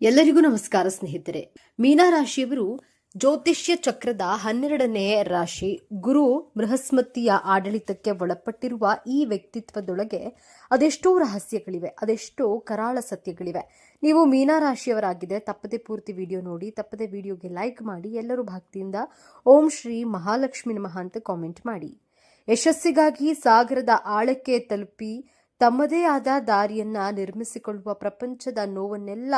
ಎಲ್ಲರಿಗೂ ನಮಸ್ಕಾರ ಸ್ನೇಹಿತರೆ. ಮೀನರಾಶಿಯವರು ಜ್ಯೋತಿಷ್ಯ ಚಕ್ರದ 12ನೇ ರಾಶಿ. ಗುರು ಬೃಹಸ್ಪತಿಯ ಆಡಳಿತಕ್ಕೆ ಒಳಪಟ್ಟಿರುವ ಈ ವ್ಯಕ್ತಿತ್ವದೊಳಗೆ ಅದೆಷ್ಟೋ ರಹಸ್ಯಗಳಿವೆ, ಅದೆಷ್ಟೋ ಕರಾಳ ಸತ್ಯಗಳಿವೆ. ನೀವು ಮೀನರಾಶಿಯವರಾಗಿದೆ ತಪ್ಪದೆ ಪೂರ್ತಿ ವಿಡಿಯೋ ನೋಡಿ, ತಪ್ಪದೆ ವಿಡಿಯೋಗೆ ಲೈಕ್ ಮಾಡಿ, ಎಲ್ಲರೂ ಭಕ್ತಿಯಿಂದ ಓಂ ಶ್ರೀ ಮಹಾಲಕ್ಷ್ಮಿ ನಮಃ ಅಂತ ಕಾಮೆಂಟ್ ಮಾಡಿ. ಯಶಸ್ಸಿಗಾಗಿ ಸಾಗರದ ಆಳಕ್ಕೆ ತಲುಪಿ ತಮ್ಮದೇ ಆದ ದಾರಿಯನ್ನ ನಿರ್ಮಿಸಿಕೊಳ್ಳುವ ಪ್ರಪಂಚದ ನೋವನ್ನೆಲ್ಲ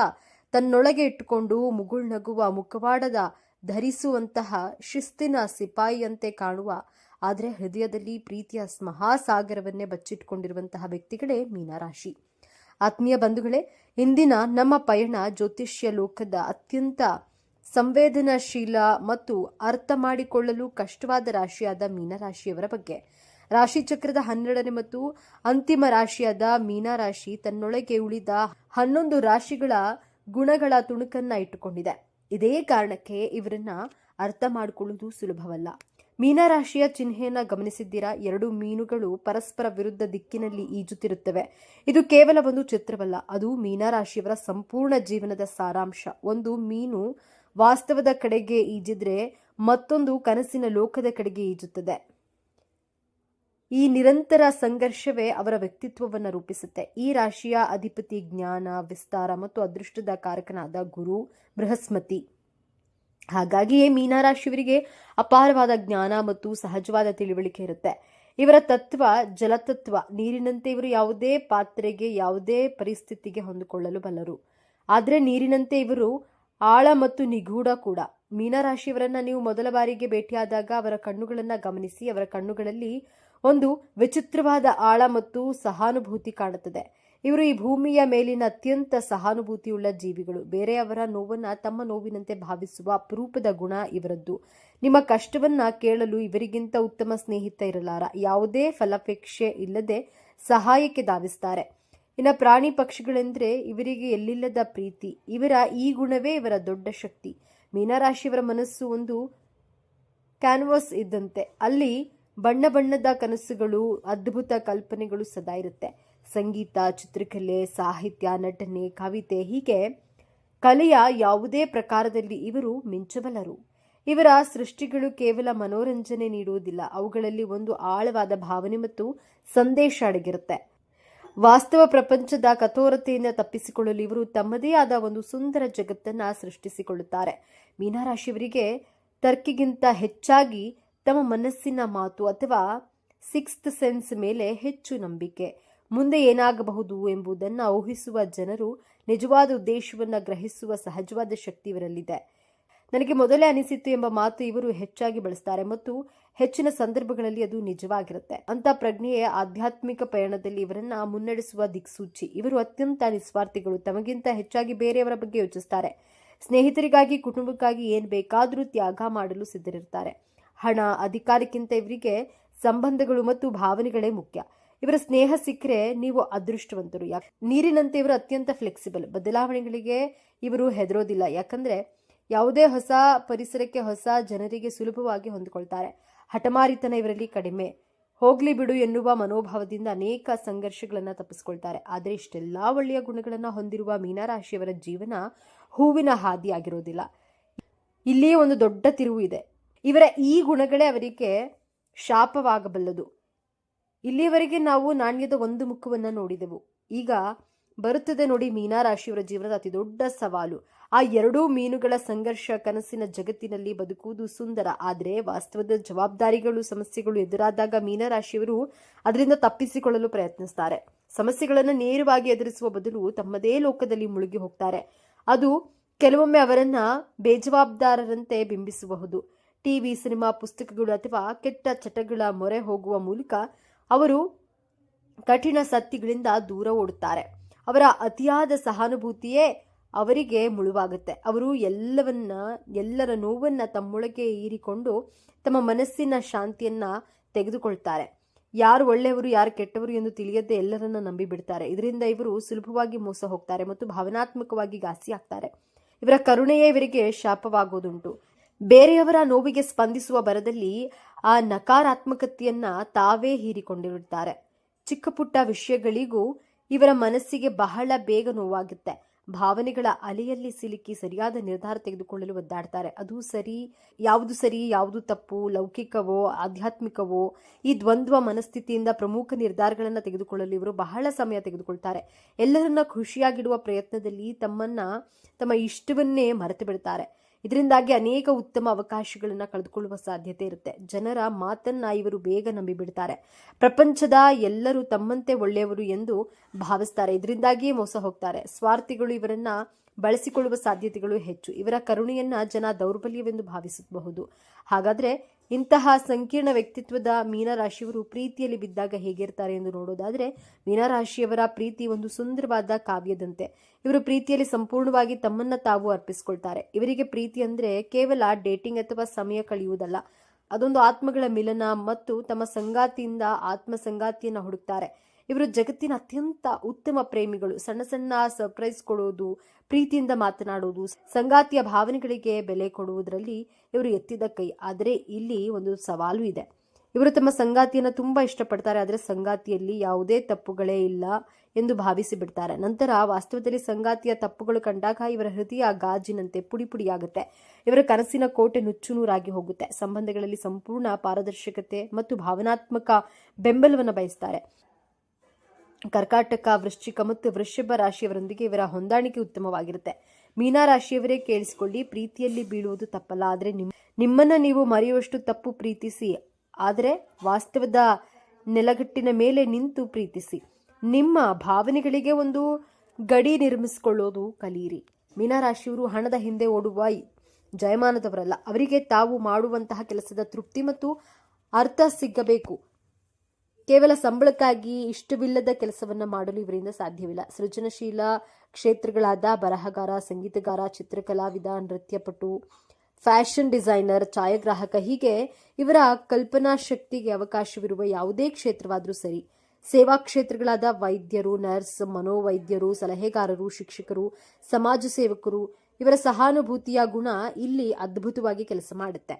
ತನ್ನೊಳಗೆ ಇಟ್ಟುಕೊಂಡು ಮುಗುಳ್ನಗುವ ಮುಖವಾಡದ ಧರಿಸುವಂತಹ ಶಿಸ್ತಿನ ಸಿಪಾಯಿಯಂತೆ ಕಾಣುವ, ಆದರೆ ಹೃದಯದಲ್ಲಿ ಪ್ರೀತಿಯ ಮಹಾಸಾಗರವನ್ನೇ ಬಚ್ಚಿಟ್ಟುಕೊಂಡಿರುವಂತಹ ವ್ಯಕ್ತಿಗಳೇ ಮೀನರಾಶಿ. ಆತ್ಮೀಯ ಬಂಧುಗಳೇ, ಇಂದಿನ ನಮ್ಮ ಪಯಣ ಜ್ಯೋತಿಷ್ಯ ಲೋಕದ ಅತ್ಯಂತ ಸಂವೇದನಾಶೀಲ ಮತ್ತು ಅರ್ಥ ಮಾಡಿಕೊಳ್ಳಲು ಕಷ್ಟವಾದ ರಾಶಿಯಾದ ಮೀನರಾಶಿಯವರ ಬಗ್ಗೆ. ರಾಶಿಚಕ್ರದ 12ನೇ ಮತ್ತು ಅಂತಿಮ ರಾಶಿಯಾದ ಮೀನರಾಶಿ ತನ್ನೊಳಗೆ ಉಳಿದ 11 ರಾಶಿಗಳ ಗುಣಗಳ ತುಣುಕನ್ನ ಇಟ್ಟುಕೊಂಡಿದೆ. ಇದೇ ಕಾರಣಕ್ಕೆ ಇವರನ್ನ ಅರ್ಥ ಮಾಡಿಕೊಳ್ಳುವುದು ಸುಲಭವಲ್ಲ. ಮೀನರಾಶಿಯ ಚಿಹ್ನೆಯನ್ನ ಗಮನಿಸಿದ್ದೀರಾ? 2 ಮೀನುಗಳು ಪರಸ್ಪರ ವಿರುದ್ಧ ದಿಕ್ಕಿನಲ್ಲಿ ಈಜುತ್ತಿರುತ್ತವೆ. ಇದು ಕೇವಲ ಒಂದು ಚಿತ್ರವಲ್ಲ, ಅದು ಮೀನರಾಶಿಯವರ ಸಂಪೂರ್ಣ ಜೀವನದ ಸಾರಾಂಶ. ಒಂದು ಮೀನು ವಾಸ್ತವದ ಕಡೆಗೆ ಈಜಿದ್ರೆ ಮತ್ತೊಂದು ಕನಸಿನ ಲೋಕದ ಕಡೆಗೆ ಈಜುತ್ತದೆ. ಈ ನಿರಂತರ ಸಂಘರ್ಷವೇ ಅವರ ವ್ಯಕ್ತಿತ್ವವನ್ನು ರೂಪಿಸುತ್ತೆ. ಈ ರಾಶಿಯ ಅಧಿಪತಿ ಜ್ಞಾನ, ವಿಸ್ತಾರ ಮತ್ತು ಅದೃಷ್ಟದ ಕಾರಕನಾದ ಗುರು ಬೃಹಸ್ಪತಿ. ಹಾಗಾಗಿಯೇ ಮೀನರಾಶಿಯವರಿಗೆ ಅಪಾರವಾದ ಜ್ಞಾನ ಮತ್ತು ಸಹಜವಾದ ತಿಳುವಳಿಕೆ ಇರುತ್ತೆ. ಇವರ ತತ್ವ ಜಲತತ್ವ. ನೀರಿನಂತೆ ಇವರು ಯಾವುದೇ ಪಾತ್ರೆಗೆ, ಯಾವುದೇ ಪರಿಸ್ಥಿತಿಗೆ ಹೊಂದಿಕೊಳ್ಳಲು ಬಲ್ಲರು. ಆದರೆ ನೀರಿನಂತೆ ಇವರು ಆಳ ಮತ್ತು ನಿಗೂಢ ಕೂಡ. ಮೀನರಾಶಿಯವರನ್ನ ನೀವು ಮೊದಲ ಬಾರಿಗೆ ಭೇಟಿಯಾದಾಗ ಅವರ ಕಣ್ಣುಗಳನ್ನ ಗಮನಿಸಿ. ಅವರ ಕಣ್ಣುಗಳಲ್ಲಿ ಒಂದು ವಿಚಿತ್ರವಾದ ಆಳ ಮತ್ತು ಸಹಾನುಭೂತಿ ಕಾಣುತ್ತದೆ. ಇವರು ಈ ಭೂಮಿಯ ಮೇಲಿನ ಅತ್ಯಂತ ಸಹಾನುಭೂತಿಯುಳ್ಳ ಜೀವಿಗಳು. ಬೇರೆಯವರ ನೋವನ್ನ ತಮ್ಮ ನೋವಿನಂತೆ ಭಾವಿಸುವ ಅಪರೂಪದ ಗುಣ ಇವರದ್ದು. ನಿಮ್ಮ ಕಷ್ಟವನ್ನ ಕೇಳಲು ಇವರಿಗಿಂತ ಉತ್ತಮ ಸ್ನೇಹಿತ ಇರಲಾರ. ಯಾವುದೇ ಫಲಾಪೇಕ್ಷೆ ಇಲ್ಲದೆ ಸಹಾಯಕ್ಕೆ ಧಾವಿಸ್ತಾರೆ. ಇನ್ನು ಪ್ರಾಣಿ ಪಕ್ಷಿಗಳೆಂದ್ರೆ ಇವರಿಗೆ ಎಲ್ಲಿಲ್ಲದ ಪ್ರೀತಿ. ಇವರ ಈ ಗುಣವೇ ಇವರ ದೊಡ್ಡ ಶಕ್ತಿ. ಮೀನರಾಶಿಯವರ ಮನಸ್ಸು ಒಂದು ಕ್ಯಾನ್ವಾಸ್ ಇದ್ದಂತೆ. ಅಲ್ಲಿ ಬಣ್ಣ ಬಣ್ಣದ ಕನಸುಗಳು, ಅದ್ಭುತ ಕಲ್ಪನೆಗಳು ಸದಾ ಇರುತ್ತೆ. ಸಂಗೀತ, ಚಿತ್ರಕಲೆ, ಸಾಹಿತ್ಯ, ನಟನೆ, ಕವಿತೆ, ಹೀಗೆ ಕಲೆಯ ಯಾವುದೇ ಪ್ರಕಾರದಲ್ಲಿ ಇವರು ಮಿಂಚಬಲ್ಲರು. ಇವರ ಸೃಷ್ಟಿಗಳು ಕೇವಲ ಮನೋರಂಜನೆ ನೀಡುವುದಿಲ್ಲ, ಅವುಗಳಲ್ಲಿ ಒಂದು ಆಳವಾದ ಭಾವನೆ ಮತ್ತು ಸಂದೇಶ ಅಡಗಿರುತ್ತೆ. ವಾಸ್ತವ ಪ್ರಪಂಚದ ಕಠೋರತೆಯಿಂದ ತಪ್ಪಿಸಿಕೊಳ್ಳಲು ಇವರು ತಮ್ಮದೇ ಆದ ಒಂದು ಸುಂದರ ಜಗತ್ತನ್ನ ಸೃಷ್ಟಿಸಿಕೊಳ್ಳುತ್ತಾರೆ. ಮೀನರಾಶಿಯವರಿಗೆ ತರ್ಕಿಗಿಂತ ಹೆಚ್ಚಾಗಿ ತಮ್ಮ ಮನಸ್ಸಿನ ಮಾತು ಅಥವಾ ಸಿಕ್ಸ್ತ್ ಸೆನ್ಸ್ ಮೇಲೆ ಹೆಚ್ಚು ನಂಬಿಕೆ. ಮುಂದೆ ಏನಾಗಬಹುದು ಎಂಬುದನ್ನು ಊಹಿಸುವ ಜನರು ನಿಜವಾದ ಉದ್ದೇಶವನ್ನು ಗ್ರಹಿಸುವ ಸಹಜವಾದ ಶಕ್ತಿ ಇವರಲ್ಲಿದೆ. ನನಗೆ ಮೊದಲೇ ಅನಿಸಿತ್ತು ಎಂಬ ಮಾತು ಇವರು ಹೆಚ್ಚಾಗಿ ಬಳಸ್ತಾರೆ ಮತ್ತು ಹೆಚ್ಚಿನ ಸಂದರ್ಭಗಳಲ್ಲಿ ಅದು ನಿಜವಾಗಿರುತ್ತೆ. ಅಂತ ಪ್ರಜ್ಞೆಯೇ ಆಧ್ಯಾತ್ಮಿಕ ಪಯಣದಲ್ಲಿ ಇವರನ್ನ ಮುನ್ನಡೆಸುವ ದಿಕ್ಸೂಚಿ. ಇವರು ಅತ್ಯಂತ ನಿಸ್ವಾರ್ಥಿಗಳು. ತಮಗಿಂತ ಹೆಚ್ಚಾಗಿ ಬೇರೆಯವರ ಬಗ್ಗೆ ಯೋಚಿಸ್ತಾರೆ. ಸ್ನೇಹಿತರಿಗಾಗಿ, ಕುಟುಂಬಕ್ಕಾಗಿ ಏನ್ ಬೇಕಾದರೂ ತ್ಯಾಗ ಮಾಡಲು ಸಿದ್ಧರಿರ್ತಾರೆ. ಹಣ, ಅಧಿಕಾರಕ್ಕಿಂತ ಇವರಿಗೆ ಸಂಬಂಧಗಳು ಮತ್ತು ಭಾವನೆಗಳೇ ಮುಖ್ಯ. ಇವರ ಸ್ನೇಹ ಸಿಕ್ಕರೆ ನೀವು ಅದೃಷ್ಟವಂತರು. ನೀರಿನಂತೆ ಇವರು ಅತ್ಯಂತ ಫ್ಲೆಕ್ಸಿಬಲ್. ಬದಲಾವಣೆಗಳಿಗೆ ಇವರು ಹೆದರೋದಿಲ್ಲ. ಯಾಕಂದ್ರೆ ಯಾವುದೇ ಹೊಸ ಪರಿಸರಕ್ಕೆ, ಹೊಸ ಜನರಿಗೆ ಸುಲಭವಾಗಿ ಹೊಂದಿಕೊಳ್ತಾರೆ. ಹಠಮಾರಿತನ ಇವರಲ್ಲಿ ಕಡಿಮೆ. ಹೋಗ್ಲಿ ಬಿಡು ಎನ್ನುವ ಮನೋಭಾವದಿಂದ ಅನೇಕ ಸಂಘರ್ಷಗಳನ್ನ ತಪ್ಪಿಸ್ಕೊಳ್ತಾರೆ. ಆದರೆ ಇಷ್ಟೆಲ್ಲಾ ಒಳ್ಳೆಯ ಗುಣಗಳನ್ನ ಹೊಂದಿರುವ ಮೀನರಾಶಿಯವರ ಜೀವನ ಹೂವಿನ ಹಾದಿಯಾಗಿರೋದಿಲ್ಲ. ಇಲ್ಲಿಯೇ ಒಂದು ದೊಡ್ಡ ತಿರುವು ಇದೆ. ಇವರ ಈ ಗುಣಗಳೇ ಅವರಿಗೆ ಶಾಪವಾಗಬಲ್ಲದು. ಇಲ್ಲಿಯವರೆಗೆ ನಾವು ನಾಣ್ಯದ ಒಂದು ಮುಖವನ್ನ ನೋಡಿದೆವು. ಈಗ ಬರುತ್ತದೆ ನೋಡಿ ಮೀನರಾಶಿಯವರ ಜೀವನದ ಅತಿ ದೊಡ್ಡ ಸವಾಲು. ಆ 2 ಮೀನುಗಳ ಸಂಘರ್ಷ. ಕನಸಿನ ಜಗತ್ತಿನಲ್ಲಿ ಬದುಕುವುದು ಸುಂದರ, ಆದರೆ ವಾಸ್ತವದ ಜವಾಬ್ದಾರಿಗಳು, ಸಮಸ್ಯೆಗಳು ಎದುರಾದಾಗ ಮೀನರಾಶಿಯವರು ಅದರಿಂದ ತಪ್ಪಿಸಿಕೊಳ್ಳಲು ಪ್ರಯತ್ನಿಸ್ತಾರೆ. ಸಮಸ್ಯೆಗಳನ್ನು ನೇರವಾಗಿ ಎದುರಿಸುವ ಬದಲು ತಮ್ಮದೇ ಲೋಕದಲ್ಲಿ ಮುಳುಗಿ ಹೋಗ್ತಾರೆ. ಅದು ಕೆಲವೊಮ್ಮೆ ಅವರನ್ನ ಬೇಜವಾಬ್ದಾರರಂತೆ ಬಿಂಬಿಸಬಹುದು. ಟಿವಿ, ಸಿನಿಮಾ, ಪುಸ್ತಕಗಳು ಅಥವಾ ಕೆಟ್ಟ ಚಟಗಳ ಮೊರೆ ಹೋಗುವ ಮೂಲಕ ಅವರು ಕಠಿಣ ಸತ್ಯಗಳಿಂದ ದೂರ ಓಡುತ್ತಾರೆ. ಅವರ ಅತಿಯಾದ ಸಹಾನುಭೂತಿಯೇ ಅವರಿಗೆ ಮುಳುವಾಗುತ್ತೆ. ಅವರು ಎಲ್ಲರ ನೋವನ್ನ ತಮ್ಮೊಳಗೆ ಹೀರಿಕೊಂಡು ತಮ್ಮ ಮನಸ್ಸಿನ ಶಾಂತಿಯನ್ನ ತೆಗೆದುಕೊಳ್ತಾರೆ. ಯಾರು ಒಳ್ಳೆಯವರು, ಯಾರು ಕೆಟ್ಟವರು ಎಂದು ತಿಳಿಯದೆ ಎಲ್ಲರನ್ನ ನಂಬಿ ಬಿಡ್ತಾರೆ. ಇದರಿಂದ ಇವರು ಸುಲಭವಾಗಿ ಮೋಸ ಹೋಗ್ತಾರೆ ಮತ್ತು ಭಾವನಾತ್ಮಕವಾಗಿ ಘಾಸಿ ಆಗ್ತಾರೆ. ಇವರ ಕರುಣೆಯೇ ಇವರಿಗೆ ಶಾಪವಾಗುವುದುಂಟು. ಬೇರೆಯವರ ನೋವಿಗೆ ಸ್ಪಂದಿಸುವ ಬರದಲ್ಲಿ ಆ ನಕಾರಾತ್ಮಕತೆಯನ್ನ ತಾವೇ ಹೀರಿಕೊಂಡಿರುತ್ತಾರೆ. ಚಿಕ್ಕ ಪುಟ್ಟ ವಿಷಯಗಳಿಗೂ ಇವರ ಮನಸ್ಸಿಗೆ ಬಹಳ ಬೇಗ ನೋವಾಗುತ್ತೆ. ಭಾವನೆಗಳ ಅಲೆಯಲ್ಲಿ ಸಿಲುಕಿ ಸರಿಯಾದ ನಿರ್ಧಾರ ತೆಗೆದುಕೊಳ್ಳಲು ಒದ್ದಾಡ್ತಾರೆ. ಅದು ಸರಿ, ಯಾವುದು ತಪ್ಪು, ಲೌಕಿಕವೋ ಆಧ್ಯಾತ್ಮಿಕವೋ, ಈ ದ್ವಂದ್ವ ಮನಸ್ಥಿತಿಯಿಂದ ಪ್ರಮುಖ ನಿರ್ಧಾರಗಳನ್ನು ತೆಗೆದುಕೊಳ್ಳಲು ಇವರು ಬಹಳ ಸಮಯ ತೆಗೆದುಕೊಳ್ತಾರೆ. ಎಲ್ಲರನ್ನ ಖುಷಿಯಾಗಿಡುವ ಪ್ರಯತ್ನದಲ್ಲಿ ತಮ್ಮ ಇಷ್ಟವನ್ನೇ ಮರೆತು ಬಿಡ್ತಾರೆ. ಇದರಿಂದಾಗಿ ಅನೇಕ ಉತ್ತಮ ಅವಕಾಶಗಳನ್ನು ಕಳೆದುಕೊಳ್ಳುವ ಸಾಧ್ಯತೆ ಇರುತ್ತೆ. ಜನರ ಮಾತನ್ನ ಇವರು ಬೇಗ ನಂಬಿಬಿಡ್ತಾರೆ. ಪ್ರಪಂಚದ ಎಲ್ಲರೂ ತಮ್ಮಂತೆ ಒಳ್ಳೆಯವರು ಎಂದು ಭಾವಿಸ್ತಾರೆ. ಇದರಿಂದಾಗಿ ಮೋಸ ಹೋಗ್ತಾರೆ. ಸ್ವಾರ್ಥಿಗಳು ಇವರನ್ನ ಬಳಸಿಕೊಳ್ಳುವ ಸಾಧ್ಯತೆಗಳು ಹೆಚ್ಚು. ಇವರ ಕರುಣೆಯನ್ನ ಜನ ದೌರ್ಬಲ್ಯವೆಂದು ಭಾವಿಸಬಹುದು. ಹಾಗಾದ್ರೆ ಇಂತಹ ಸಂಕೀರ್ಣ ವ್ಯಕ್ತಿತ್ವದ ಮೀನರಾಶಿಯವರು ಪ್ರೀತಿಯಲ್ಲಿ ಬಿದ್ದಾಗ ಹೇಗಿರ್ತಾರೆ ಎಂದು ನೋಡೋದಾದ್ರೆ, ಮೀನರಾಶಿಯವರ ಪ್ರೀತಿ ಒಂದು ಸುಂದರವಾದ ಕಾವ್ಯದಂತೆ. ಇವರು ಪ್ರೀತಿಯಲ್ಲಿ ಸಂಪೂರ್ಣವಾಗಿ ತಮ್ಮನ್ನ ತಾವು ಅರ್ಪಿಸಿಕೊಳ್ತಾರೆ. ಇವರಿಗೆ ಪ್ರೀತಿ ಅಂದ್ರೆ ಕೇವಲ ಡೇಟಿಂಗ್ ಅಥವಾ ಸಮಯ ಕಳೆಯುವುದಲ್ಲ, ಅದೊಂದು ಆತ್ಮಗಳ ಮಿಲನ ಮತ್ತು ತಮ್ಮ ಸಂಗಾತಿಯಿಂದ ಆತ್ಮ ಸಂಗಾತಿಯನ್ನ ಹುಡುಕ್ತಾರೆ. ಇವರು ಜಗತ್ತಿನ ಅತ್ಯಂತ ಉತ್ತಮ ಪ್ರೇಮಿಗಳು. ಸಣ್ಣ ಸಣ್ಣ ಸರ್ಪ್ರೈಸ್ ಕೊಡೋದು, ಪ್ರೀತಿಯಿಂದ ಮಾತನಾಡುವುದು, ಸಂಗಾತಿಯ ಭಾವನೆಗಳಿಗೆ ಬೆಲೆ ಕೊಡುವುದರಲ್ಲಿ ಇವರು ಎತ್ತಿದ ಕೈ. ಆದರೆ ಇಲ್ಲಿ ಒಂದು ಸವಾಲು ಇದೆ. ಇವರು ತಮ್ಮ ಸಂಗಾತಿಯನ್ನು ತುಂಬಾ ಇಷ್ಟಪಡ್ತಾರೆ, ಆದರೆ ಸಂಗಾತಿಯಲ್ಲಿ ಯಾವುದೇ ತಪ್ಪುಗಳೇ ಇಲ್ಲ ಎಂದು ಭಾವಿಸಿ ಬಿಡ್ತಾರೆ. ನಂತರ ವಾಸ್ತವದಲ್ಲಿ ಸಂಗಾತಿಯ ತಪ್ಪುಗಳು ಕಂಡಾಗ ಇವರ ಹೃದಯ ಗಾಜಿನಂತೆ ಪುಡಿ ಪುಡಿಯಾಗುತ್ತೆ. ಇವರ ಕನಸಿನ ಕೋಟೆ ನುಚ್ಚುನೂರಾಗಿ ಹೋಗುತ್ತೆ. ಸಂಬಂಧಗಳಲ್ಲಿ ಸಂಪೂರ್ಣ ಪಾರದರ್ಶಕತೆ ಮತ್ತು ಭಾವನಾತ್ಮಕ ಬೆಂಬಲವನ್ನು ಬಯಸ್ತಾರೆ. ಕರ್ಕಾಟಕ, ವೃಶ್ಚಿಕ ಮತ್ತು ವೃಷಭ ರಾಶಿಯವರೊಂದಿಗೆ ಇವರ ಹೊಂದಾಣಿಕೆ ಉತ್ತಮವಾಗಿರುತ್ತೆ. ಮೀನಾ ರಾಶಿಯವರೇ ಕೇಳಿಸಿಕೊಳ್ಳಿ, ಪ್ರೀತಿಯಲ್ಲಿ ಬೀಳುವುದು ತಪ್ಪಲ್ಲ, ಆದರೆ ನಿಮ್ಮನ್ನ ನೀವು ಮರೆಯುವಷ್ಟು ತಪ್ಪು ಪ್ರೀತಿಸಿ. ಆದರೆ ವಾಸ್ತವದ ನೆಲಗಟ್ಟಿನ ಮೇಲೆ ನಿಂತು ಪ್ರೀತಿಸಿ. ನಿಮ್ಮ ಭಾವನೆಗಳಿಗೆ ಒಂದು ಗಡಿ ನಿರ್ಮಿಸಿಕೊಳ್ಳೋದು ಕಲಿಯಿರಿ. ಮೀನಾ ರಾಶಿಯವರು ಹಣದ ಹಿಂದೆ ಓಡುವ ಜಯಮಾನದವರಲ್ಲ. ಅವರಿಗೆ ತಾವು ಮಾಡುವಂತಹ ಕೆಲಸದ ತೃಪ್ತಿ ಮತ್ತು ಅರ್ಥ ಸಿಗಬೇಕು. ಕೇವಲ ಸಂಬಳಕ್ಕಾಗಿ ಇಷ್ಟವಿಲ್ಲದ ಕೆಲಸವನ್ನ ಮಾಡಲು ಇವರಿಂದ ಸಾಧ್ಯವಿಲ್ಲ. ಸೃಜನಶೀಲ ಕ್ಷೇತ್ರಗಳಾದ ಬರಹಗಾರ, ಸಂಗೀತಗಾರ, ಚಿತ್ರಕಲಾವಿದ, ನೃತ್ಯಪಟು, ಫ್ಯಾಷನ್ ಡಿಸೈನರ್, ಛಾಯಾಗ್ರಾಹಕ, ಹೀಗೆ ಇವರ ಕಲ್ಪನಾ ಶಕ್ತಿಗೆ ಅವಕಾಶವಿರುವ ಯಾವುದೇ ಕ್ಷೇತ್ರವಾದರೂ ಸರಿ. ಸೇವಾ ಕ್ಷೇತ್ರಗಳಾದ ವೈದ್ಯರು, ನರ್ಸ್, ಮನೋವೈದ್ಯರು, ಸಲಹೆಗಾರರು, ಶಿಕ್ಷಕರು, ಸಮಾಜ ಸೇವಕರು, ಇವರ ಸಹಾನುಭೂತಿಯ ಗುಣ ಇಲ್ಲಿ ಅದ್ಭುತವಾಗಿ ಕೆಲಸ ಮಾಡುತ್ತೆ.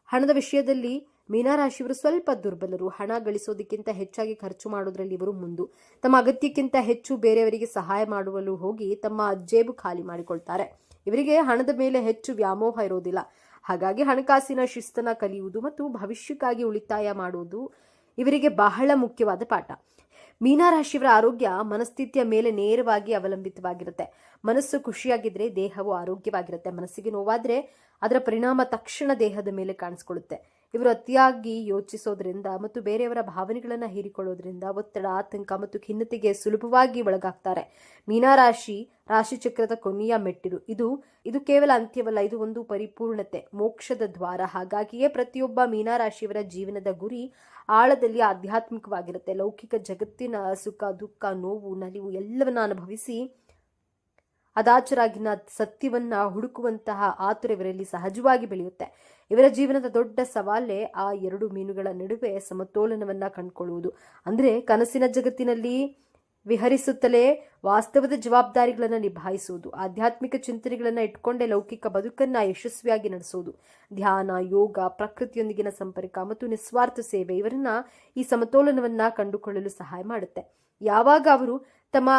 ಹಣದ ವಿಷಯದಲ್ಲಿ ಮೀನರಾಶಿಯವರು ಸ್ವಲ್ಪ ದುರ್ಬಲರು. ಹಣ ಗಳಿಸೋದಕ್ಕಿಂತ ಹೆಚ್ಚಾಗಿ ಖರ್ಚು ಮಾಡೋದ್ರಲ್ಲಿ ಇವರು ಮುಂದು. ತಮ್ಮ ಅಗತ್ಯಕ್ಕಿಂತ ಹೆಚ್ಚು ಬೇರೆಯವರಿಗೆ ಸಹಾಯ ಮಾಡುವಲು ಹೋಗಿ ತಮ್ಮ ಜೇಬು ಖಾಲಿ ಮಾಡಿಕೊಳ್ತಾರೆ. ಇವರಿಗೆ ಹಣದ ಮೇಲೆ ಹೆಚ್ಚು ವ್ಯಾಮೋಹ ಇರೋದಿಲ್ಲ. ಹಾಗಾಗಿ ಹಣಕಾಸಿನ ಶಿಸ್ತನ್ನ ಕಲಿಯುವುದು ಮತ್ತು ಭವಿಷ್ಯಕ್ಕಾಗಿ ಉಳಿತಾಯ ಮಾಡುವುದು ಇವರಿಗೆ ಬಹಳ ಮುಖ್ಯವಾದ ಪಾಠ. ಮೀನರಾಶಿಯವರ ಆರೋಗ್ಯ ಮನಸ್ಥಿತಿಯ ಮೇಲೆ ನೇರವಾಗಿ ಅವಲಂಬಿತವಾಗಿರುತ್ತೆ. ಮನಸ್ಸು ಖುಷಿಯಾಗಿದ್ರೆ ದೇಹವು ಆರೋಗ್ಯವಾಗಿರುತ್ತೆ. ಮನಸ್ಸಿಗೆ ನೋವಾದ್ರೆ ಅದರ ಪರಿಣಾಮ ತಕ್ಷಣ ದೇಹದ ಮೇಲೆ ಕಾಣಿಸ್ಕೊಳ್ಳುತ್ತೆ. ಇವರು ಅತಿಯಾಗಿ ಯೋಚಿಸೋದ್ರಿಂದ ಮತ್ತು ಬೇರೆಯವರ ಭಾವನೆಗಳನ್ನ ಹೀರಿಕೊಳ್ಳೋದ್ರಿಂದ ಒತ್ತಡ, ಆತಂಕ ಮತ್ತು ಖಿನ್ನತೆಗೆ ಸುಲಭವಾಗಿ ಒಳಗಾಗ್ತಾರೆ. ಮೀನರಾಶಿ ರಾಶಿಚಕ್ರದ ಕೊನೆಯ ಮೆಟ್ಟಿಲು. ಇದು ಕೇವಲ ಅಂತ್ಯವಲ್ಲ, ಇದು ಒಂದು ಪರಿಪೂರ್ಣತೆ, ಮೋಕ್ಷದ ದ್ವಾರ. ಹಾಗಾಗಿಯೇ ಪ್ರತಿಯೊಬ್ಬ ಮೀನರಾಶಿಯವರ ಜೀವನದ ಗುರಿ ಆಳದಲ್ಲಿ ಆಧ್ಯಾತ್ಮಿಕವಾಗಿರುತ್ತೆ. ಲೌಕಿಕ ಜಗತ್ತಿನ ಸುಖ, ದುಃಖ, ನೋವು, ನಲಿವು ಎಲ್ಲವನ್ನ ಅನುಭವಿಸಿ ಅದಾಚರಾಗಿನ ಸತ್ಯವನ್ನ ಹುಡುಕುವಂತಹ ಆತುರ ಇವರಲ್ಲಿ ಸಹಜವಾಗಿ ಬೆಳೆಯುತ್ತೆ. ಇವರ ಜೀವನದ ದೊಡ್ಡ ಸವಾಲೇ ಆ ಎರಡು ಮೀನುಗಳ ನಡುವೆ ಸಮತೋಲನವನ್ನ ಕಂಡುಕೊಳ್ಳುವುದು. ಅಂದ್ರೆ ಕನಸಿನ ಜಗತ್ತಿನಲ್ಲಿ ವಿಹರಿಸುತ್ತಲೇ ವಾಸ್ತವದ ಜವಾಬ್ದಾರಿಗಳನ್ನು ನಿಭಾಯಿಸುವುದು. ಆಧ್ಯಾತ್ಮಿಕ ಚಿಂತನೆಗಳನ್ನ ಇಟ್ಕೊಂಡೇ ಲೌಕಿಕ ಬದುಕನ್ನ ಯಶಸ್ವಿಯಾಗಿ ನಡೆಸುವುದು. ಧ್ಯಾನ, ಯೋಗ, ಪ್ರಕೃತಿಯೊಂದಿಗಿನ ಸಂಪರ್ಕ ಮತ್ತು ನಿಸ್ವಾರ್ಥ ಸೇವೆ ಇವರನ್ನ ಈ ಸಮತೋಲನವನ್ನ ಕಂಡುಕೊಳ್ಳಲು ಸಹಾಯ ಮಾಡುತ್ತೆ. ಯಾವಾಗ ಅವರು ತಮ್ಮ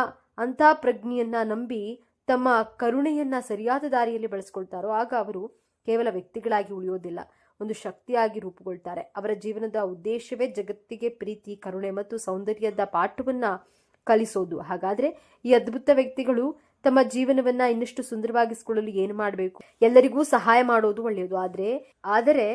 ಅಂತಃಪ್ರಜ್ಞೆಯನ್ನ ನಂಬಿ ತಮ್ಮ ಕರುಣೆಯನ್ನ ಸರಿಯಾದ ದಾರಿಯಲ್ಲಿ ಬಳಸ್ಕೊಳ್ತಾರೋ ಆಗ ಅವರು ಕೇವಲ ವ್ಯಕ್ತಿಗಳಾಗಿ ಉಳಿಯೋದಿಲ್ಲ, ಒಂದು ಶಕ್ತಿಯಾಗಿ ರೂಪುಗೊಳ್ತಾರೆ. ಅವರ ಜೀವನದ ಉದ್ದೇಶವೇ ಜಗತ್ತಿಗೆ ಪ್ರೀತಿ, ಕರುಣೆ ಮತ್ತು ಸೌಂದರ್ಯದ ಪಾಠವನ್ನ ಕಲಿಸೋದು. ಹಾಗಾದ್ರೆ ಈ ಅದ್ಭುತ ವ್ಯಕ್ತಿಗಳು ತಮ್ಮ ಜೀವನವನ್ನ ಇನ್ನಷ್ಟು ಸುಂದರವಾಗಿಸಿಕೊಳ್ಳಲು ಏನು ಮಾಡಬೇಕು? ಎಲ್ಲರಿಗೂ ಸಹಾಯ ಮಾಡೋದು ಒಳ್ಳೆಯದು, ಆದರೆ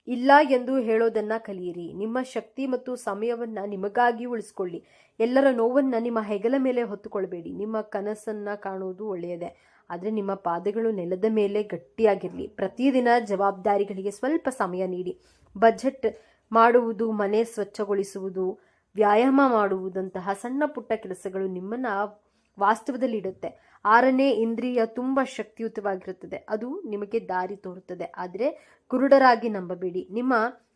ಇಲ್ಲ ಎಂದು ಹೇಳೋದನ್ನ ಕಲಿಯಿರಿ. ನಿಮ್ಮ ಶಕ್ತಿ ಮತ್ತು ಸಮಯವನ್ನ ನಿಮಗಾಗಿ ಉಳಿಸ್ಕೊಳ್ಳಿ. ಎಲ್ಲರ ನೋವನ್ನ ನಿಮ್ಮ ಹೆಗಲ ಮೇಲೆ ಹೊತ್ತುಕೊಳ್ಬೇಡಿ. ನಿಮ್ಮ ಕನಸನ್ನ ಕಾಣುವುದು ಒಳ್ಳೆಯದೇ, ಆದರೆ ನಿಮ್ಮ ಪಾದಗಳು ನೆಲದ ಮೇಲೆ ಗಟ್ಟಿಯಾಗಿರಲಿ. ಪ್ರತಿದಿನ ಜವಾಬ್ದಾರಿಗಳಿಗೆ ಸ್ವಲ್ಪ ಸಮಯ ನೀಡಿ. ಬಜೆಟ್ ಮಾಡುವುದು, ಮನೆ ಸ್ವಚ್ಛಗೊಳಿಸುವುದು, ವ್ಯಾಯಾಮ ಮಾಡುವುದಂತಹ ಸಣ್ಣ ಪುಟ್ಟ ಕೆಲಸಗಳು ನಿಮ್ಮನ್ನ ವಾಸ್ತವದಲ್ಲಿ ಇಡುತ್ತೆ. 6ನೇ ಇಂದ್ರಿಯ ತುಂಬಾ ಶಕ್ತಿಯುತವಾಗಿರುತ್ತದೆ, ಅದು ನಿಮಗೆ ದಾರಿ ತೋರುತ್ತದೆ. ಆದರೆ ಕುರುಡರಾಗಿ ನಂಬಬೇಡಿ. ನಿಮ್ಮ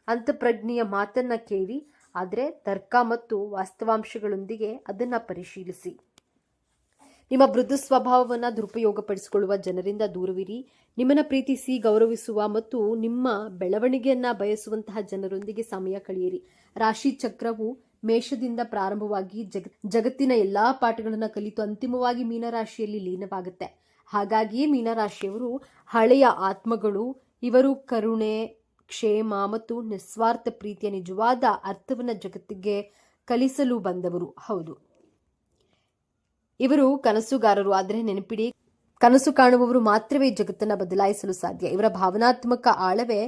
ಅಂತಃಪ್ರಜ್ಞೆಯ ಮಾತನ್ನ ಕೇಳಿ, ಆದರೆ ತರ್ಕ ಮತ್ತು ವಾಸ್ತವಾಂಶಗಳೊಂದಿಗೆ ಅದನ್ನ ಪರಿಶೀಲಿಸಿ. ನಿಮ್ಮ ಮೃದು ಸ್ವಭಾವವನ್ನು ದುರುಪಯೋಗಪಡಿಸಿಕೊಳ್ಳುವ ಜನರಿಂದ ದೂರವಿರಿ. ನಿಮ್ಮನ್ನ ಪ್ರೀತಿಸಿ ಗೌರವಿಸುವ ಮತ್ತು ನಿಮ್ಮ ಬೆಳವಣಿಗೆಯನ್ನ ಬಯಸುವಂತಹ ಜನರೊಂದಿಗೆ ಸಮಯ ಕಳೆಯಿರಿ. ರಾಶಿ ಚಕ್ರವು ಮೇಷದಿಂದ ಪ್ರಾರಂಭವಾಗಿ ಜಗತ್ತಿನ ಎಲ್ಲಾ ಪಾಠಗಳನ್ನು ಕಲಿತು ಅಂತಿಮವಾಗಿ ಮೀನರಾಶಿಯಲ್ಲಿ ಲೀನವಾಗುತ್ತೆ. ಹಾಗಾಗಿ ಮೀನರಾಶಿಯವರು ಹಳೆಯ ಆತ್ಮಗಳು. ಇವರು ಕರುಣೆ, ಕ್ಷೇಮ ಮತ್ತು ನಿಸ್ವಾರ್ಥ ಪ್ರೀತಿಯ ನಿಜವಾದ ಅರ್ಥವನ್ನ ಜಗತ್ತಿಗೆ ಕಲಿಸಲು ಬಂದವರು. ಹೌದು, ಇವರು ಕನಸುಗಾರರು. ಆದರೆ ನೆನಪಿಡಿ, ಕನಸು ಕಾಣುವವರು ಮಾತ್ರವೇ ಜಗತ್ತನ್ನ ಬದಲಾಯಿಸಲು ಸಾಧ್ಯ. ಇವರ ಭಾವನಾತ್ಮಕ ಆಳವೇ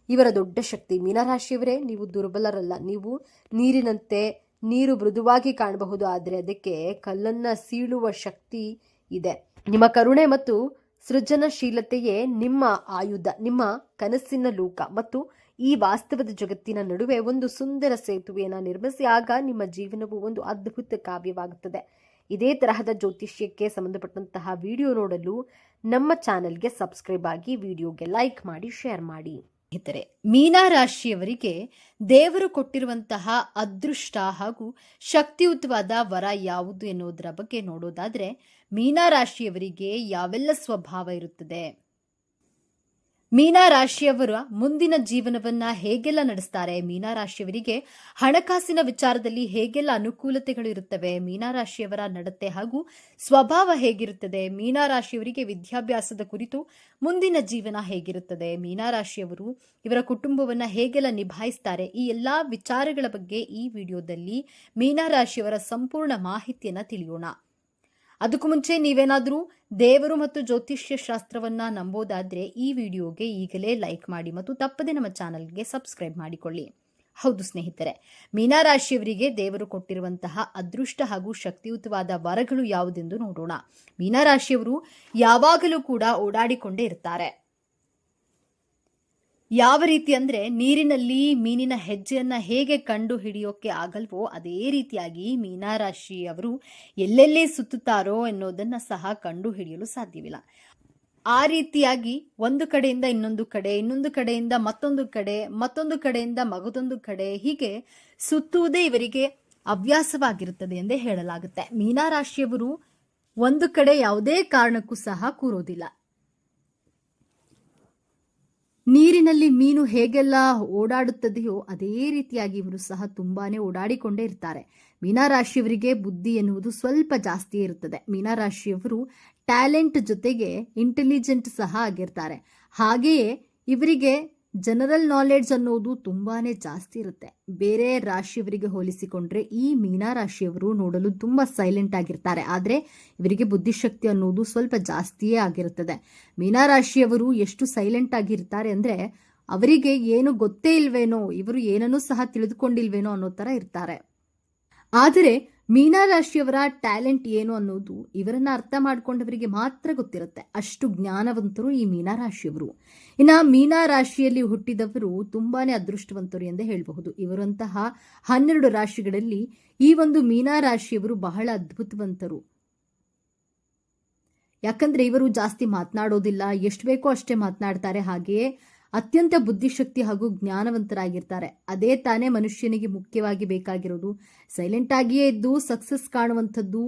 ಇವರ ದೊಡ್ಡ ಶಕ್ತಿ. ಮೀನರಾಶಿಯವರೇ, ನೀವು ದುರ್ಬಲರಲ್ಲ. ನೀವು ನೀರಿನಂತೆ. ನೀರು ಮೃದುವಾಗಿ ಕಾಣಬಹುದು, ಆದರೆ ಅದಕ್ಕೆ ಕಲ್ಲನ್ನ ಸೀಳುವ ಶಕ್ತಿ ಇದೆ. ನಿಮ್ಮ ಕರುಣೆ ಮತ್ತು ಸೃಜನಶೀಲತೆಯೇ ನಿಮ್ಮ ಆಯುಧ. ನಿಮ್ಮ ಕನಸಿನ ಲೋಕ ಮತ್ತು ಈ ವಾಸ್ತವದ ಜಗತ್ತಿನ ನಡುವೆ ಒಂದು ಸುಂದರ ಸೇತುವೆಯನ್ನು ನಿರ್ಮಿಸಿ, ಆಗ ನಿಮ್ಮ ಜೀವನವು ಒಂದು ಅದ್ಭುತ ಕಾವ್ಯವಾಗುತ್ತದೆ. ಇದೇ ತರಹದ ಜ್ಯೋತಿಷ್ಯಕ್ಕೆ ಸಂಬಂಧಪಟ್ಟಂತಹ ವಿಡಿಯೋ ನೋಡಲು ನಮ್ಮ ಚಾನೆಲ್ಗೆ ಸಬ್ಸ್ಕ್ರೈಬ್ ಆಗಿ, ವಿಡಿಯೋಗೆ ಲೈಕ್ ಮಾಡಿ, ಶೇರ್ ಮಾಡಿ. ಸ್ನೇಹಿತರೆ, ಮೀನರಾಶಿಯವರಿಗೆ ದೇವರು ಕೊಟ್ಟಿರುವಂತಹ ಅದೃಷ್ಟ ಹಾಗೂ ಶಕ್ತಿಯುತವಾದ ವರ ಯಾವುದು ಎನ್ನುವುದರ ಬಗ್ಗೆ ನೋಡೋದಾದ್ರೆ, ಮೀನರಾಶಿಯವರಿಗೆ ಯಾವೆಲ್ಲ ಸ್ವಭಾವ ಇರುತ್ತದೆ, ಮೀನರಾಶಿಯವರ ಮುಂದಿನ ಜೀವನವನ್ನ ಹೇಗೆಲ್ಲ ನಡೆಸ್ತಾರೆ, ಮೀನರಾಶಿಯವರಿಗೆ ಹಣಕಾಸಿನ ವಿಚಾರದಲ್ಲಿ ಹೇಗೆಲ್ಲ ಅನುಕೂಲತೆಗಳು ಇರುತ್ತವೆ, ಮೀನರಾಶಿಯವರ ನಡತೆ ಹಾಗೂ ಸ್ವಭಾವ ಹೇಗಿರುತ್ತದೆ, ಮೀನರಾಶಿಯವರಿಗೆ ವಿದ್ಯಾಭ್ಯಾಸದ ಕುರಿತು ಮುಂದಿನ ಜೀವನ ಹೇಗಿರುತ್ತದೆ, ಮೀನರಾಶಿಯವರು ಇವರ ಕುಟುಂಬವನ್ನ ಹೇಗೆಲ್ಲ ನಿಭಾಯಿಸ್ತಾರೆ, ಈ ಎಲ್ಲಾ ವಿಚಾರಗಳ ಬಗ್ಗೆ ಈ ವಿಡಿಯೋದಲ್ಲಿ ಮೀನರಾಶಿಯವರ ಸಂಪೂರ್ಣ ಮಾಹಿತಿಯನ್ನ ತಿಳಿಯೋಣ. ಅದಕ್ಕೂ ಮುಂಚೆ ನೀವೇನಾದರೂ ದೇವರು ಮತ್ತು ಜ್ಯೋತಿಷ್ಯ ಶಾಸ್ತ್ರವನ್ನ ನಂಬೋದಾದ್ರೆ ಈ ವಿಡಿಯೋಗೆ ಈಗಲೇ ಲೈಕ್ ಮಾಡಿ ಮತ್ತು ತಪ್ಪದೆ ನಮ್ಮ ಚಾನೆಲ್ಗೆ ಸಬ್ಸ್ಕ್ರೈಬ್ ಮಾಡಿಕೊಳ್ಳಿ. ಹೌದು ಸ್ನೇಹಿತರೆ, ಮೀನರಾಶಿಯವರಿಗೆ ದೇವರು ಕೊಟ್ಟಿರುವಂತಹ ಅದೃಷ್ಟ ಹಾಗೂ ಶಕ್ತಿಯುತವಾದ ವರಗಳು ಯಾವುದೆಂದು ನೋಡೋಣ. ಮೀನರಾಶಿಯವರು ಯಾವಾಗಲೂ ಕೂಡ ಓಡಾಡಿಕೊಂಡೇ ಇರ್ತಾರೆ. ಯಾವ ರೀತಿ ಅಂದ್ರೆ, ನೀರಿನಲ್ಲಿ ಮೀನಿನ ಹೆಜ್ಜೆಯನ್ನ ಹೇಗೆ ಕಂಡು ಹಿಡಿಯೋಕೆ ಆಗಲ್ವೋ ಅದೇ ರೀತಿಯಾಗಿ ಮೀನರಾಶಿಯವರು ಎಲ್ಲೆಲ್ಲಿ ಸುತ್ತುತ್ತಾರೋ ಎನ್ನುವುದನ್ನ ಸಹ ಕಂಡು ಹಿಡಿಯಲು ಸಾಧ್ಯವಿಲ್ಲ. ಆ ರೀತಿಯಾಗಿ ಒಂದು ಕಡೆಯಿಂದ ಇನ್ನೊಂದು ಕಡೆ, ಇನ್ನೊಂದು ಕಡೆಯಿಂದ ಮತ್ತೊಂದು ಕಡೆ, ಮತ್ತೊಂದು ಕಡೆಯಿಂದ ಮಗದೊಂದು ಕಡೆ, ಹೀಗೆ ಸುತ್ತುವುದೇ ಇವರಿಗೆ ಹವ್ಯಾಸವಾಗಿರುತ್ತದೆ ಎಂದೇ ಹೇಳಲಾಗುತ್ತೆ. ಮೀನರಾಶಿಯವರು ಒಂದು ಕಡೆ ಯಾವುದೇ ಕಾರಣಕ್ಕೂ ಸಹ ಕೂರೋದಿಲ್ಲ. ನೀರಿನಲ್ಲಿ ಮೀನು ಹೇಗೆಲ್ಲ ಓಡಾಡುತ್ತದೆಯೋ ಅದೇ ರೀತಿಯಾಗಿ ಇವರು ಸಹ ತುಂಬಾನೇ ಓಡಾಡಿಕೊಂಡೇ ಇರ್ತಾರೆ. ಮೀನರಾಶಿಯವರಿಗೆ ಬುದ್ಧಿ ಎನ್ನುವುದು ಸ್ವಲ್ಪ ಜಾಸ್ತಿ ಇರುತ್ತದೆ. ಮೀನರಾಶಿಯವರು ಟ್ಯಾಲೆಂಟ್ ಜೊತೆಗೆ ಇಂಟೆಲಿಜೆಂಟ್ ಸಹ ಆಗಿರ್ತಾರೆ. ಹಾಗೆಯೇ ಇವರಿಗೆ ಜನರಲ್ ನಾಲೆಡ್ಜ್ ಅನ್ನೋದು ತುಂಬಾನೇ ಜಾಸ್ತಿ ಇರುತ್ತೆ. ಬೇರೆ ರಾಶಿಯವರಿಗೆ ಹೋಲಿಸಿಕೊಂಡ್ರೆ ಈ ಮೀನರಾಶಿಯವರು ನೋಡಲು ತುಂಬಾ ಸೈಲೆಂಟ್ ಆಗಿರ್ತಾರೆ. ಆದರೆ ಇವರಿಗೆ ಬುದ್ಧಿಶಕ್ತಿ ಅನ್ನೋದು ಸ್ವಲ್ಪ ಜಾಸ್ತಿಯೇ ಆಗಿರುತ್ತದೆ. ಮೀನರಾಶಿಯವರು ಎಷ್ಟು ಸೈಲೆಂಟ್ ಆಗಿರ್ತಾರೆ ಅಂದ್ರೆ, ಅವರಿಗೆ ಏನು ಗೊತ್ತೇ ಇಲ್ವೇನೋ, ಇವರು ಏನನ್ನೂ ಸಹ ತಿಳಿದುಕೊಂಡಿಲ್ವೇನೋ ಅನ್ನೋ ತರ ಇರ್ತಾರೆ. ಆದರೆ ಮೀನರಾಶಿಯವರ ಟ್ಯಾಲೆಂಟ್ ಏನು ಅನ್ನೋದು ಇವರನ್ನ ಅರ್ಥ ಮಾಡ್ಕೊಂಡವರಿಗೆ ಮಾತ್ರ ಗೊತ್ತಿರುತ್ತೆ. ಅಷ್ಟು ಜ್ಞಾನವಂತರು ಈ ಮೀನರಾಶಿಯವರು. ಇನ್ನ ಮೀನರಾಶಿಯಲ್ಲಿ ಹುಟ್ಟಿದವರು ತುಂಬಾನೇ ಅದೃಷ್ಟವಂತರು ಎಂದೇ ಹೇಳಬಹುದು. ಇವರಂತಹ 12 ರಾಶಿಗಳಲ್ಲಿ ಈ ಒಂದು ಮೀನರಾಶಿಯವರು ಬಹಳ ಅದ್ಭುತವಂತರು. ಯಾಕಂದ್ರೆ ಇವರು ಜಾಸ್ತಿ ಮಾತನಾಡೋದಿಲ್ಲ, ಎಷ್ಟು ಬೇಕೋ ಅಷ್ಟೇ ಮಾತನಾಡ್ತಾರೆ. ಹಾಗೆಯೇ ಅತ್ಯಂತ ಬುದ್ಧಿಶಕ್ತಿ ಹಾಗೂ ಜ್ಞಾನವಂತರಾಗಿರ್ತಾರೆ. ಅದೇ ತಾನೇ ಮನುಷ್ಯನಿಗೆ ಮುಖ್ಯವಾಗಿ ಬೇಕಾಗಿರೋದು. ಸೈಲೆಂಟ್ ಆಗಿಯೇ ಇದ್ದು ಸಕ್ಸಸ್ ಕಾಣುವಂಥದ್ದು.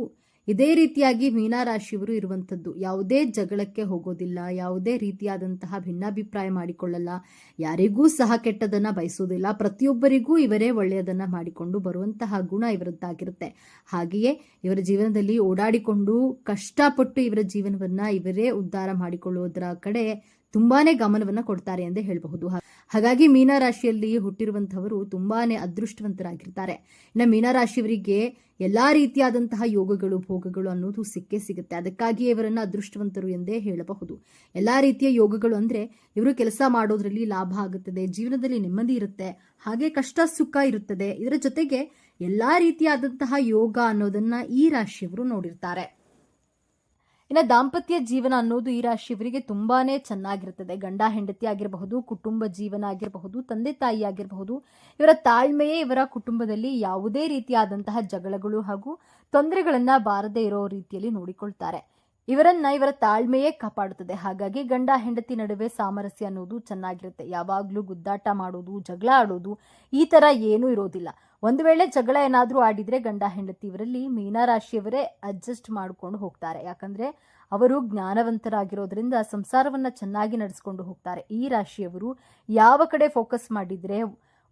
ಇದೇ ರೀತಿಯಾಗಿ ಮೀನರಾಶಿಯವರು ಇರುವಂಥದ್ದು. ಯಾವುದೇ ಜಗಳಕ್ಕೆ ಹೋಗೋದಿಲ್ಲ, ಯಾವುದೇ ರೀತಿಯಾದಂತಹ ಭಿನ್ನಾಭಿಪ್ರಾಯ ಮಾಡಿಕೊಳ್ಳಲ್ಲ, ಯಾರಿಗೂ ಸಹ ಕೆಟ್ಟದನ್ನ ಬಯಸೋದಿಲ್ಲ. ಪ್ರತಿಯೊಬ್ಬರಿಗೂ ಇವರೇ ಒಳ್ಳೆಯದನ್ನ ಮಾಡಿಕೊಂಡು ಬರುವಂತಹ ಗುಣ ಇವರದ್ದಾಗಿರುತ್ತೆ. ಹಾಗೆಯೇ ಇವರ ಜೀವನದಲ್ಲಿ ಓಡಾಡಿಕೊಂಡು ಕಷ್ಟಪಟ್ಟು ಇವರ ಜೀವನವನ್ನ ಇವರೇ ಉದ್ಧಾರ ಮಾಡಿಕೊಳ್ಳುವುದರ ಕಡೆ ತುಂಬಾನೇ ಗಮನವನ್ನ ಕೊಡ್ತಾರೆ ಎಂದೇ ಹೇಳಬಹುದು. ಹಾಗಾಗಿ ಮೀನರಾಶಿಯಲ್ಲಿ ಹುಟ್ಟಿರುವಂತಹವರು ತುಂಬಾನೇ ಅದೃಷ್ಟವಂತರಾಗಿರ್ತಾರೆ. ಇನ್ನು ಮೀನರಾಶಿಯವರಿಗೆ ಎಲ್ಲಾ ರೀತಿಯಾದಂತಹ ಯೋಗಗಳು, ಭೋಗಗಳು ಅನ್ನೋದು ಸಿಕ್ಕೇ ಸಿಗುತ್ತೆ. ಅದಕ್ಕಾಗಿಯೇ ಇವರನ್ನ ಅದೃಷ್ಟವಂತರು ಎಂದೇ ಹೇಳಬಹುದು. ಎಲ್ಲಾ ರೀತಿಯ ಯೋಗಗಳು ಅಂದ್ರೆ ಇವರು ಕೆಲಸ ಮಾಡೋದ್ರಲ್ಲಿ ಲಾಭ ಆಗುತ್ತದೆ, ಜೀವನದಲ್ಲಿ ನೆಮ್ಮದಿ ಇರುತ್ತೆ, ಹಾಗೆ ಕಷ್ಟ ಸುಖ ಇರುತ್ತದೆ. ಇದರ ಜೊತೆಗೆ ಎಲ್ಲಾ ರೀತಿಯಾದಂತಹ ಯೋಗ ಅನ್ನೋದನ್ನ ಈ ರಾಶಿಯವರು ನೋಡಿರ್ತಾರೆ. ಇನ್ನು ದಾಂಪತ್ಯ ಜೀವನ ಅನ್ನೋದು ಈ ರಾಶಿಯವರಿಗೆ ತುಂಬಾನೇ ಚೆನ್ನಾಗಿರುತ್ತದೆ. ಗಂಡ ಹೆಂಡತಿ ಆಗಿರಬಹುದು, ಕುಟುಂಬ ಜೀವನ ಆಗಿರಬಹುದು, ತಂದೆ ತಾಯಿ ಆಗಿರಬಹುದು, ಇವರ ತಾಳ್ಮೆಯೇ ಇವರ ಕುಟುಂಬದಲ್ಲಿ ಯಾವುದೇ ರೀತಿಯಾದಂತಹ ಜಗಳಗಳು ಹಾಗೂ ತೊಂದರೆಗಳನ್ನ ಬಾರದೇ ಇರೋ ರೀತಿಯಲ್ಲಿ ನೋಡಿಕೊಳ್ತಾರೆ. ಇವರ ತಾಳ್ಮೆಯೇ ಕಾಪಾಡುತ್ತದೆ. ಹಾಗಾಗಿ ಗಂಡ ಹೆಂಡತಿ ನಡುವೆ ಸಾಮರಸ್ಯ ಅನ್ನೋದು ಚೆನ್ನಾಗಿರುತ್ತೆ. ಯಾವಾಗ್ಲೂ ಗುದ್ದಾಟ ಮಾಡೋದು, ಜಗಳ ಆಡೋದು ಈ ತರ ಏನೂ ಇರೋದಿಲ್ಲ. ಒಂದು ವೇಳೆ ಜಗಳ ಏನಾದ್ರೂ ಆಡಿದ್ರೆ ಗಂಡ ಹೆಂಡತಿ ಇವರಲ್ಲಿ ಮೀನರಾಶಿಯವರೇ ಅಡ್ಜಸ್ಟ್ ಮಾಡ್ಕೊಂಡು ಹೋಗ್ತಾರೆ. ಯಾಕಂದ್ರೆ ಅವರು ಜ್ಞಾನವಂತರಾಗಿರೋದ್ರಿಂದ ಸಂಸಾರವನ್ನ ಚೆನ್ನಾಗಿ ನಡೆಸ್ಕೊಂಡು ಹೋಗ್ತಾರೆ. ಈ ರಾಶಿಯವರು ಯಾವ ಕಡೆ ಫೋಕಸ್ ಮಾಡಿದ್ರೆ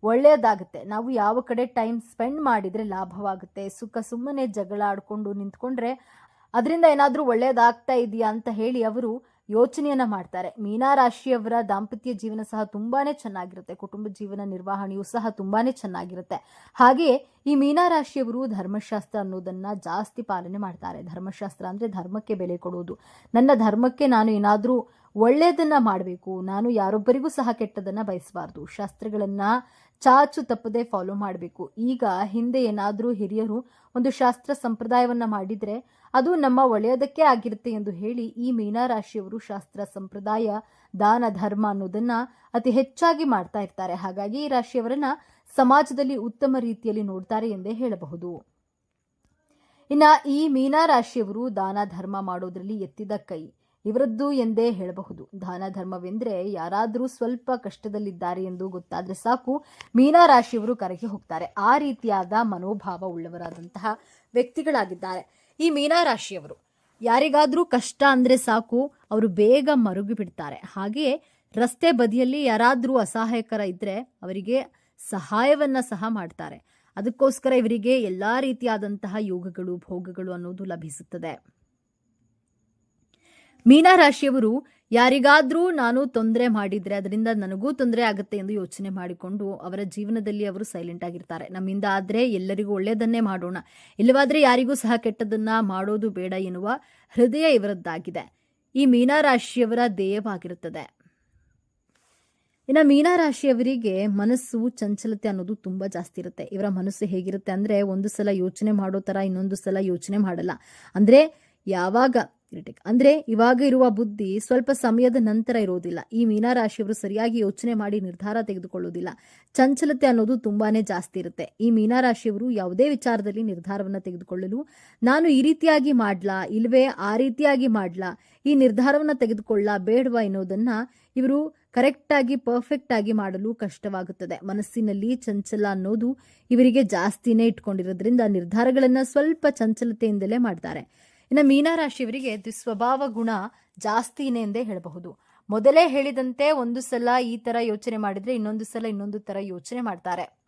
ಒಳ್ಳೆಯದಾಗುತ್ತೆ. ನಾವು ಯಾವ ಕಡೆ ಟೈಮ್ ಸ್ಪೆಂಡ್ ಮಾಡಿದರೆ ಲಾಭವಾಗುತ್ತೆ. ಸುಮ್ಮನೆ ಜಗಳ ಆಡ್ಕೊಂಡು ನಿಂತ್ಕೊಂಡ್ರೆ ಅದರಿಂದ ಏನಾದರೂ ಒಳ್ಳೆಯದಾಗ್ತಾ ಇದೆಯಾ ಅಂತ ಹೇಳಿ ಅವರು ಯೋಚನೆಯನ್ನ ಮಾಡ್ತಾರೆ. ಮೀನಾ ರಾಶಿಯವರ ದಾಂಪತ್ಯ ಜೀವನ ಸಹ ತುಂಬಾನೇ ಚೆನ್ನಾಗಿರುತ್ತೆ. ಕುಟುಂಬ ಜೀವನ ನಿರ್ವಹಣೆಯೂ ಸಹ ತುಂಬಾನೇ ಚೆನ್ನಾಗಿರುತ್ತೆ. ಹಾಗೆಯೇ ಈ ಮೀನಾ ರಾಶಿಯವರು ಧರ್ಮಶಾಸ್ತ್ರ ಅನ್ನೋದನ್ನ ಜಾಸ್ತಿ ಪಾಲನೆ ಮಾಡ್ತಾರೆ. ಧರ್ಮಶಾಸ್ತ್ರ ಅಂದ್ರೆ ಧರ್ಮಕ್ಕೆ ಬೆಲೆ ಕೊಡುವುದು. ನನ್ನ ಧರ್ಮಕ್ಕೆ ನಾನು ಏನಾದರೂ ಒಳ್ಳೆಯದನ್ನ ಮಾಡಬೇಕು, ನಾನು ಯಾರೊಬ್ಬರಿಗೂ ಸಹ ಕೆಟ್ಟದನ್ನ ಬಯಸಬಾರ್ದು, ಶಾಸ್ತ್ರಗಳನ್ನ ಚಾಚು ತಪ್ಪದೆ ಫಾಲೋ ಮಾಡಬೇಕು. ಈಗ ಹಿಂದೆ ಏನಾದರೂ ಹಿರಿಯರು ಒಂದು ಶಾಸ್ತ್ರ ಸಂಪ್ರದಾಯವನ್ನ ಮಾಡಿದ್ರೆ ಅದು ನಮ್ಮ ಒಳ್ಳೆಯದಕ್ಕೆ ಆಗಿರುತ್ತೆ ಎಂದು ಹೇಳಿ ಈ ಮೀನಾ ರಾಶಿಯವರು ಶಾಸ್ತ್ರ ಸಂಪ್ರದಾಯ ದಾನ ಧರ್ಮ ಅನ್ನೋದನ್ನ ಅತಿ ಹೆಚ್ಚಾಗಿ ಮಾಡ್ತಾ ಇರ್ತಾರೆ. ಹಾಗಾಗಿ ಈ ರಾಶಿಯವರನ್ನ ಸಮಾಜದಲ್ಲಿ ಉತ್ತಮ ರೀತಿಯಲ್ಲಿ ನೋಡ್ತಾರೆ ಎಂದೇ ಹೇಳಬಹುದು. ಇನ್ನ ಈ ಮೀನಾ ರಾಶಿಯವರು ದಾನ ಧರ್ಮ ಮಾಡೋದ್ರಲ್ಲಿ ಎತ್ತಿದ ಕೈ ಇವರದ್ದು ಎಂದೇ ಹೇಳಬಹುದು. ದಾನ ಧರ್ಮವೆಂದ್ರೆ ಯಾರಾದರೂ ಸ್ವಲ್ಪ ಕಷ್ಟದಲ್ಲಿದ್ದಾರೆ ಎಂದು ಗೊತ್ತಾದ್ರೆ ಸಾಕು ಮೀನಾ ರಾಶಿಯವರು ಕರೆಗೆ ಹೋಗ್ತಾರೆ. ಆ ರೀತಿಯಾದ ಮನೋಭಾವ ಉಳ್ಳವರಾದಂತಹ ವ್ಯಕ್ತಿಗಳಾಗಿದ್ದಾರೆ ಈ ಮೀನಾ ರಾಶಿಯವರು. ಯಾರಿಗಾದ್ರೂ ಕಷ್ಟ ಅಂದ್ರೆ ಸಾಕು ಅವರು ಬೇಗ ಮರುಗಿ ಬಿಡ್ತಾರೆ. ಹಾಗೆಯೇ ರಸ್ತೆ ಬದಿಯಲ್ಲಿ ಯಾರಾದ್ರೂ ಅಸಹಾಯಕರ ಇದ್ರೆ ಅವರಿಗೆ ಸಹಾಯವನ್ನ ಸಹ ಮಾಡ್ತಾರೆ. ಅದಕ್ಕೋಸ್ಕರ ಇವರಿಗೆ ಎಲ್ಲಾ ರೀತಿಯಾದಂತಹ ಯೋಗಗಳು ಭೋಗಗಳು ಅನ್ನೋದು ಲಭಿಸುತ್ತದೆ. ಮೀನಾ ರಾಶಿಯವರು ಯಾರಿಗಾದ್ರೂ ನಾನು ತೊಂದರೆ ಮಾಡಿದ್ರೆ ಅದರಿಂದ ನನಗೂ ತೊಂದರೆ ಆಗುತ್ತೆ ಎಂದು ಯೋಚನೆ ಮಾಡಿಕೊಂಡು ಅವರ ಜೀವನದಲ್ಲಿ ಅವರು ಸೈಲೆಂಟ್ ಆಗಿರ್ತಾರೆ. ನಮ್ಮಿಂದ ಆದ್ರೆ ಎಲ್ಲರಿಗೂ ಒಳ್ಳೆಯದನ್ನೇ ಮಾಡೋಣ, ಇಲ್ಲವಾದ್ರೆ ಯಾರಿಗೂ ಸಹ ಕೆಟ್ಟದನ್ನ ಮಾಡೋದು ಬೇಡ ಎನ್ನುವ ಹೃದಯ ಇವರದ್ದಾಗಿದೆ. ಈ ಮೀನಾ ರಾಶಿಯವರ ಧ್ಯೇಯವಾಗಿರುತ್ತದೆ. ಇನ್ನು ಮೀನಾ ರಾಶಿಯವರಿಗೆ ಮನಸ್ಸು ಚಂಚಲತೆ ಅನ್ನೋದು ತುಂಬಾ ಜಾಸ್ತಿ ಇರುತ್ತೆ. ಇವರ ಮನಸ್ಸು ಹೇಗಿರುತ್ತೆ ಅಂದ್ರೆ ಒಂದು ಸಲ ಯೋಚನೆ ಮಾಡೋ ತರ ಇನ್ನೊಂದು ಸಲ ಯೋಚನೆ ಮಾಡಲ್ಲ. ಅಂದ್ರೆ ಇವಾಗ ಇರುವ ಬುದ್ಧಿ ಸ್ವಲ್ಪ ಸಮಯದ ನಂತರ ಇರೋದಿಲ್ಲ. ಈ ಮೀನಾ ರಾಶಿಯವರು ಸರಿಯಾಗಿ ಯೋಚನೆ ಮಾಡಿ ನಿರ್ಧಾರ ತೆಗೆದುಕೊಳ್ಳುವುದಿಲ್ಲ. ಚಂಚಲತೆ ಅನ್ನೋದು ತುಂಬಾನೇ ಜಾಸ್ತಿ ಇರುತ್ತೆ. ಈ ಮೀನಾ ರಾಶಿಯವರು ಯಾವುದೇ ವಿಚಾರದಲ್ಲಿ ನಿರ್ಧಾರವನ್ನ ತೆಗೆದುಕೊಳ್ಳಲು ನಾನು ಈ ರೀತಿಯಾಗಿ ಮಾಡ್ಲಾ ಇಲ್ವೇ ಆ ರೀತಿಯಾಗಿ ಮಾಡ್ಲಾ, ಈ ನಿರ್ಧಾರವನ್ನ ತೆಗೆದುಕೊಳ್ಳ ಬೇಡವಾ ಎನ್ನುವುದನ್ನ ಇವರು ಕರೆಕ್ಟ್ ಆಗಿ ಪರ್ಫೆಕ್ಟ್ ಆಗಿ ಮಾಡಲು ಕಷ್ಟವಾಗುತ್ತದೆ. ಮನಸ್ಸಿನಲ್ಲಿ ಚಂಚಲ ಅನ್ನೋದು ಇವರಿಗೆ ಜಾಸ್ತಿನೇ ಇಟ್ಕೊಂಡಿರೋದ್ರಿಂದ ನಿರ್ಧಾರಗಳನ್ನ ಸ್ವಲ್ಪ ಚಂಚಲತೆಯಿಂದಲೇ ಮಾಡ್ತಾರೆ. ಇನ್ನು ಮೀನಾ ರಾಶಿಯವರಿಗೆ ದುಸ್ವಭಾವ ಗುಣ ಜಾಸ್ತಿನೇ ಎಂದೇ ಹೇಳಬಹುದು. ಮೊದಲೇ ಹೇಳಿದಂತೆ ಒಂದು ಸಲ ಈ ತರ ಯೋಚನೆ ಮಾಡಿದ್ರೆ ಇನ್ನೊಂದು ಸಲ ಇನ್ನೊಂದು ತರ ಯೋಚನೆ ಮಾಡ್ತಾರೆ.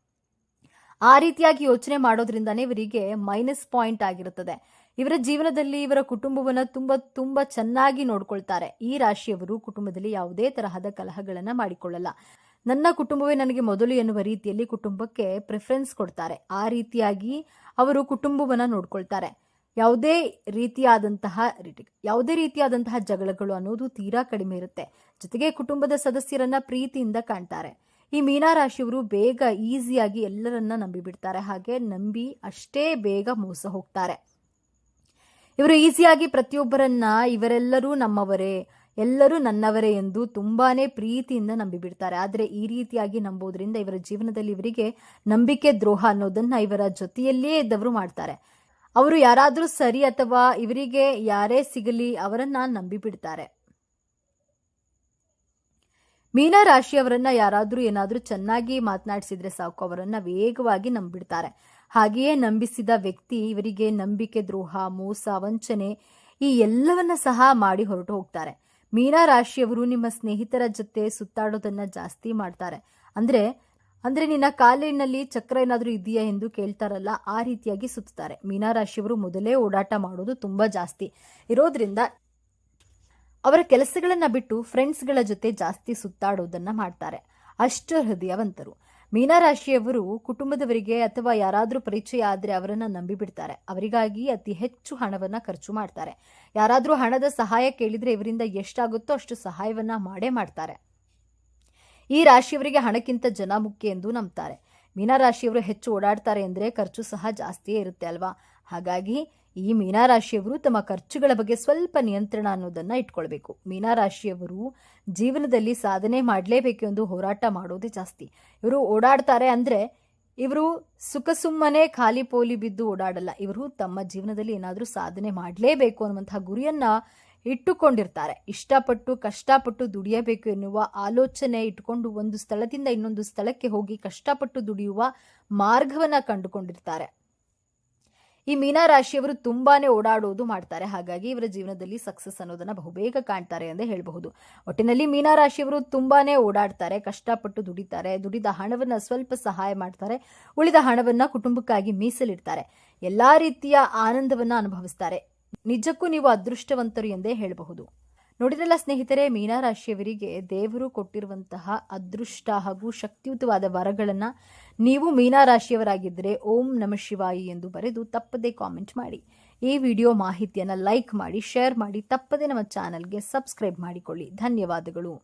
ಆ ರೀತಿಯಾಗಿ ಯೋಚನೆ ಮಾಡೋದ್ರಿಂದಾನೇ ಇವರಿಗೆ ಮೈನಸ್ ಪಾಯಿಂಟ್ ಆಗಿರುತ್ತದೆ. ಇವರ ಜೀವನದಲ್ಲಿ ಇವರ ಕುಟುಂಬವನ್ನ ತುಂಬಾ ಚೆನ್ನಾಗಿ ನೋಡ್ಕೊಳ್ತಾರೆ. ಈ ರಾಶಿಯವರು ಕುಟುಂಬದಲ್ಲಿ ಯಾವುದೇ ತರಹದ ಕಲಹಗಳನ್ನ ಮಾಡಿಕೊಳ್ಳಲ್ಲ. ನನ್ನ ಕುಟುಂಬವೇ ನನಗೆ ಮೊದಲು ಎನ್ನುವ ರೀತಿಯಲ್ಲಿ ಕುಟುಂಬಕ್ಕೆ ಪ್ರಿಫರೆನ್ಸ್ ಕೊಡ್ತಾರೆ. ಆ ರೀತಿಯಾಗಿ ಅವರು ಕುಟುಂಬವನ್ನ ನೋಡ್ಕೊಳ್ತಾರೆ. ಯಾವುದೇ ರೀತಿಯಾದಂತಹ ಜಗಳಗಳು ಅನ್ನೋದು ತೀರಾ ಕಡಿಮೆ ಇರುತ್ತೆ. ಜೊತೆಗೆ ಕುಟುಂಬದ ಸದಸ್ಯರನ್ನ ಪ್ರೀತಿಯಿಂದ ಕಾಣ್ತಾರೆ. ಈ ಮೀನಾ ರಾಶಿಯವರು ಬೇಗ ಈಸಿಯಾಗಿ ಎಲ್ಲರನ್ನ ನಂಬಿಬಿಡ್ತಾರೆ. ಹಾಗೆ ನಂಬಿ ಅಷ್ಟೇ ಬೇಗ ಮೋಸ ಹೋಗ್ತಾರೆ. ಇವರು ಈಸಿಯಾಗಿ ಪ್ರತಿಯೊಬ್ಬರನ್ನ ಇವರೆಲ್ಲರೂ ನಮ್ಮವರೇ, ಎಲ್ಲರೂ ನನ್ನವರೇ ಎಂದು ತುಂಬಾನೇ ಪ್ರೀತಿಯಿಂದ ನಂಬಿಬಿಡ್ತಾರೆ. ಆದರೆ ಈ ರೀತಿಯಾಗಿ ನಂಬೋದ್ರಿಂದ ಇವರ ಜೀವನದಲ್ಲಿ ಇವರಿಗೆ ನಂಬಿಕೆ ದ್ರೋಹ ಅನ್ನೋದನ್ನ ಇವರ ಜೊತೆಯಲ್ಲೇ ಇದ್ದವರು ಮಾಡ್ತಾರೆ. ಅವರು ಯಾರಾದ್ರೂ ಸರಿ ಅಥವಾ ಇವರಿಗೆ ಯಾರೇ ಸಿಗಲಿ ಅವರನ್ನ ನಂಬಿಬಿಡ್ತಾರೆ. ಮೀನಾ ರಾಶಿಯವರನ್ನ ಯಾರಾದ್ರೂ ಏನಾದ್ರೂ ಚೆನ್ನಾಗಿ ಮಾತನಾಡಿಸಿದ್ರೆ ಸಾಕು ಅವರನ್ನ ವೇಗವಾಗಿ ನಂಬಿಬಿಡ್ತಾರೆ. ಹಾಗೆಯೇ ನಂಬಿಸಿದ ವ್ಯಕ್ತಿ ಇವರಿಗೆ ನಂಬಿಕೆ ದ್ರೋಹ, ಮೋಸ, ವಂಚನೆ ಈ ಎಲ್ಲವನ್ನ ಸಹ ಮಾಡಿ ಹೊರಟು ಹೋಗ್ತಾರೆ. ಮೀನಾ ರಾಶಿಯವರು ನಿಮ್ಮ ಸ್ನೇಹಿತರ ಜೊತೆ ಸುತ್ತಾಡೋದನ್ನ ಜಾಸ್ತಿ ಮಾಡ್ತಾರೆ. ಅಂದ್ರೆ ನಿನ್ನ ಕಾಲಿನಲ್ಲಿ ಚಕ್ರ ಏನಾದ್ರೂ ಇದೆಯಾ ಎಂದು ಕೇಳ್ತಾರಲ್ಲ, ಆ ರೀತಿಯಾಗಿ ಸುತ್ತಾರೆ. ಮೀನಾ ರಾಶಿಯವರು ಮೊದಲೇ ಓಡಾಟ ಮಾಡೋದು ತುಂಬಾ ಜಾಸ್ತಿ ಇರೋದ್ರಿಂದ ಅವರ ಕೆಲಸಗಳನ್ನ ಬಿಟ್ಟು ಫ್ರೆಂಡ್ಸ್ಗಳ ಜೊತೆ ಜಾಸ್ತಿ ಸುತ್ತಾಡೋದನ್ನ ಮಾಡ್ತಾರೆ. ಅಷ್ಟು ಹೃದಯವಂತರು. ಮೀನಾ ರಾಶಿಯವರು ಕುಟುಂಬದವರಿಗೆ ಅಥವಾ ಯಾರಾದ್ರೂ ಪರಿಚಯ ಆದ್ರೆ ಅವರನ್ನ ನಂಬಿಬಿಡ್ತಾರೆ. ಅವರಿಗಾಗಿ ಅತಿ ಹೆಚ್ಚು ಹಣವನ್ನ ಖರ್ಚು ಮಾಡ್ತಾರೆ. ಯಾರಾದ್ರೂ ಹಣದ ಸಹಾಯ ಕೇಳಿದ್ರೆ ಇವರಿಂದ ಎಷ್ಟಾಗುತ್ತೋ ಅಷ್ಟು ಸಹಾಯವನ್ನ ಮಾಡೇ ಮಾಡ್ತಾರೆ. ಈ ರಾಶಿಯವರಿಗೆ ಹಣಕ್ಕಿಂತ ಜನ ಮುಖ್ಯ ಎಂದು ನಂಬ್ತಾರೆ. ಮೀನಾ ರಾಶಿಯವರು ಹೆಚ್ಚು ಓಡಾಡ್ತಾರೆ ಅಂದ್ರೆ ಖರ್ಚು ಸಹ ಜಾಸ್ತಿಯೇ ಇರುತ್ತೆ ಅಲ್ವಾ. ಹಾಗಾಗಿ ಈ ಮೀನಾ ರಾಶಿಯವರು ತಮ್ಮ ಖರ್ಚುಗಳ ಬಗ್ಗೆ ಸ್ವಲ್ಪ ನಿಯಂತ್ರಣ ಅನ್ನೋದನ್ನ ಇಟ್ಕೊಳ್ಬೇಕು. ಮೀನಾ ರಾಶಿಯವರು ಜೀವನದಲ್ಲಿ ಸಾಧನೆ ಮಾಡಲೇಬೇಕು ಎಂದು ಹೋರಾಟ ಮಾಡೋದೇ ಜಾಸ್ತಿ. ಇವರು ಓಡಾಡ್ತಾರೆ ಅಂದ್ರೆ ಇವರು ಸುಮ್ಮನೆ ಖಾಲಿ ಪೋಲಿ ಬಿದ್ದು ಓಡಾಡಲ್ಲ. ಇವರು ತಮ್ಮ ಜೀವನದಲ್ಲಿ ಏನಾದರೂ ಸಾಧನೆ ಮಾಡಲೇಬೇಕು ಅನ್ನುವಂತಹ ಗುರಿಯನ್ನ ಇಟ್ಟುಕೊಂಡಿರ್ತಾರೆ. ಇಷ್ಟಪಟ್ಟು ಕಷ್ಟಪಟ್ಟು ದುಡಿಯಬೇಕು ಎನ್ನುವ ಆಲೋಚನೆ ಇಟ್ಟುಕೊಂಡು ಒಂದು ಸ್ಥಳದಿಂದ ಇನ್ನೊಂದು ಸ್ಥಳಕ್ಕೆ ಹೋಗಿ ಕಷ್ಟಪಟ್ಟು ದುಡಿಯುವ ಮಾರ್ಗವನ್ನ ಕಂಡುಕೊಂಡಿರ್ತಾರೆ. ಈ ಮೀನಾ ರಾಶಿಯವರು ತುಂಬಾನೇ ಓಡಾಡೋದು ಮಾಡ್ತಾರೆ. ಹಾಗಾಗಿ ಇವರ ಜೀವನದಲ್ಲಿ ಸಕ್ಸಸ್ ಅನ್ನೋದನ್ನ ಬಹುಬೇಗ ಕಾಣ್ತಾರೆ ಎಂದೇ ಹೇಳಬಹುದು. ಒಟ್ಟಿನಲ್ಲಿ ಮೀನಾ ರಾಶಿಯವರು ತುಂಬಾನೇ ಓಡಾಡ್ತಾರೆ, ಕಷ್ಟಪಟ್ಟು ದುಡಿತಾರೆ, ದುಡಿದ ಹಣವನ್ನ ಸ್ವಲ್ಪ ಸಹಾಯ ಮಾಡ್ತಾರೆ, ಉಳಿದ ಹಣವನ್ನ ಕುಟುಂಬಕ್ಕಾಗಿ ಮೀಸಲಿಡ್ತಾರೆ, ಎಲ್ಲಾ ರೀತಿಯ ಆನಂದವನ್ನ ಅನುಭವಿಸ್ತಾರೆ. ನಿಜಕ್ಕೂ ನೀವು ಅದೃಷ್ಟವಂತರು ಎಂದೇ ಹೇಳಬಹುದು. ನೋಡಿದ್ರಲ್ಲ ಸ್ನೇಹಿತರೆ, ಮೀನಾ ರಾಶಿಯವರಿಗೆ ದೇವರು ಕೊಟ್ಟಿರುವಂತಹ ಅದೃಷ್ಟ ಹಾಗೂ ಶಕ್ತಿಯುತವಾದ ವರಗಳನ್ನ ನೀವು ಮೀನಾ ರಾಶಿಯವರಾಗಿದ್ದರೆ ಓಂ ನಮಃ ಶಿವಾಯಿ ಎಂದು ಬರೆದು ತಪ್ಪದೇ ಕಾಮೆಂಟ್ ಮಾಡಿ. ಈ ವಿಡಿಯೋ ಮಾಹಿತಿಯನ್ನು ಲೈಕ್ ಮಾಡಿ, ಶೇರ್ ಮಾಡಿ, ತಪ್ಪದೇ ನಮ್ಮ ಚಾನೆಲ್ಗೆ ಸಬ್ಸ್ಕ್ರೈಬ್ ಮಾಡಿಕೊಳ್ಳಿ. ಧನ್ಯವಾದಗಳು.